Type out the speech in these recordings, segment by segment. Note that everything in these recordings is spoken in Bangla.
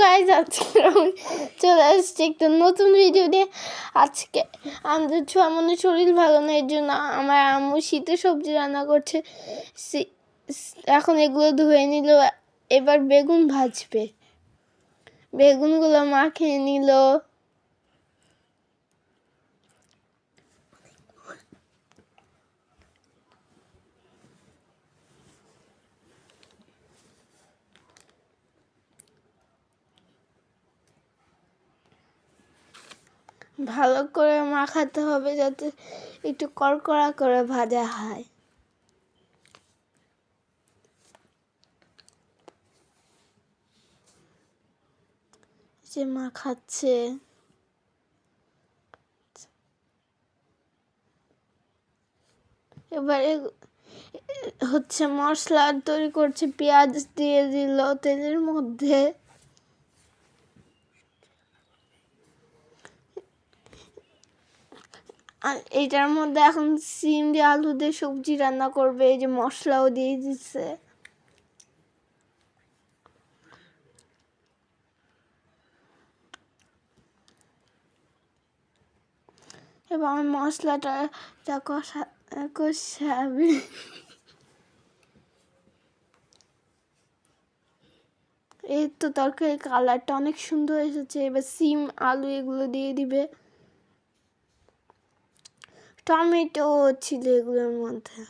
গাইজ, আজকে আমি চলে আসছি একটা নতুন ভিডিও নিয়ে। আজকে আমাদের ছোঁয়া মনে শরীর ভালো নেই, এর জন্য আমার আম্মু শীতের সবজি রান্না করছে। এখন এগুলো ধুয়ে নিল, এবার বেগুন ভাজবে। বেগুনগুলো মাখিয়ে নিল। ভালো করে মাখাতে হবে যাতে একটু কড়কড়া করে ভাজা হয়। যে মাখাচ্ছে, এবারে হচ্ছে মশলা তৈরি করছে। পেঁয়াজ দিয়ে দিল তেলের মধ্যে। আর এইটার মধ্যে এখন সিম দিয়ে আলু দিয়ে সবজি রান্না করবে। এই যে মশলাও দিয়ে দিচ্ছে। এবং মশলাটা কষাবে। এই তো তরকারির কালারটা অনেক সুন্দর এসেছে। এবার সিম আলু এগুলো দিয়ে দিবে। টমেটো ছিল এগুলোর মধ্যে।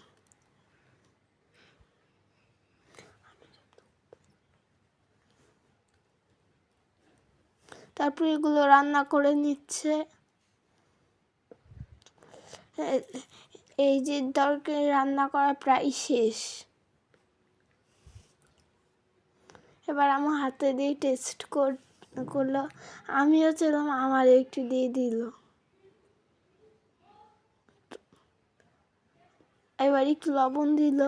তারপর এগুলো রান্না করে নিচ্ছে। এই যে তরকারি রান্না করা প্রায় শেষ। এবার আমার হাতে দিয়ে টেস্ট করলো। আমিও ছিলাম, আমার একটু দিয়ে দিল। এবার একটু লবণ দিল।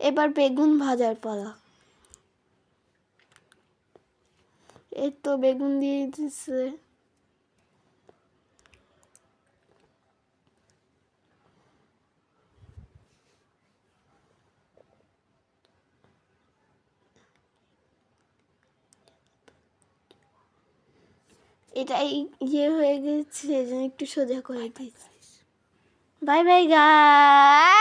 এবার বেগুন ভাজার পালা। এই তো বেগুন দিয়ে দিচ্ছে। এটাই ইয়ে হয়ে গেছে, একটু সোজা করে দিয়েছি। Bye bye guys.